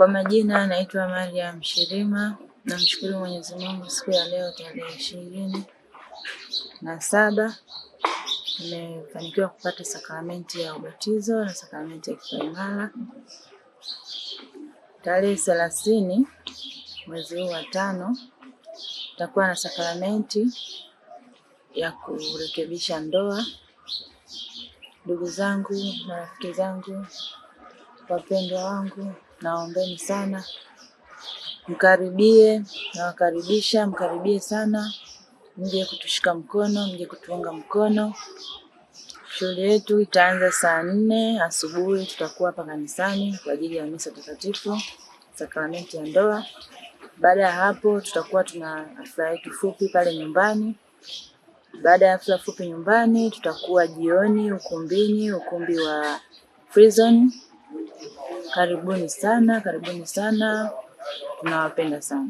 Kwa majina naitwa Mariam Shirima. Namshukuru Mwenyezi Mungu siku ya leo tarehe 27 nimefanikiwa kupata sakramenti ya ubatizo na sakramenti ya kipaimara. Tarehe 30 mwezi huu wa 5 tutakuwa na sakramenti ya kurekebisha ndoa. Ndugu zangu, marafiki zangu, wapendwa wangu, naombeni sana mkaribie, nawakaribisha mkaribie sana, mje kutushika mkono, mje kutuunga mkono. Shughuli yetu itaanza saa 4 asubuhi. Tutakuwa hapa kanisani kwa ajili ya misa takatifu, sakramenti ya ndoa. Baada ya hapo tutakuwa tuna hafla yetu fupi pale nyumbani. Baada ya hafla fupi nyumbani, tutakuwa jioni ukumbini, ukumbi wa Prison. Karibuni sana, tunawapenda sana.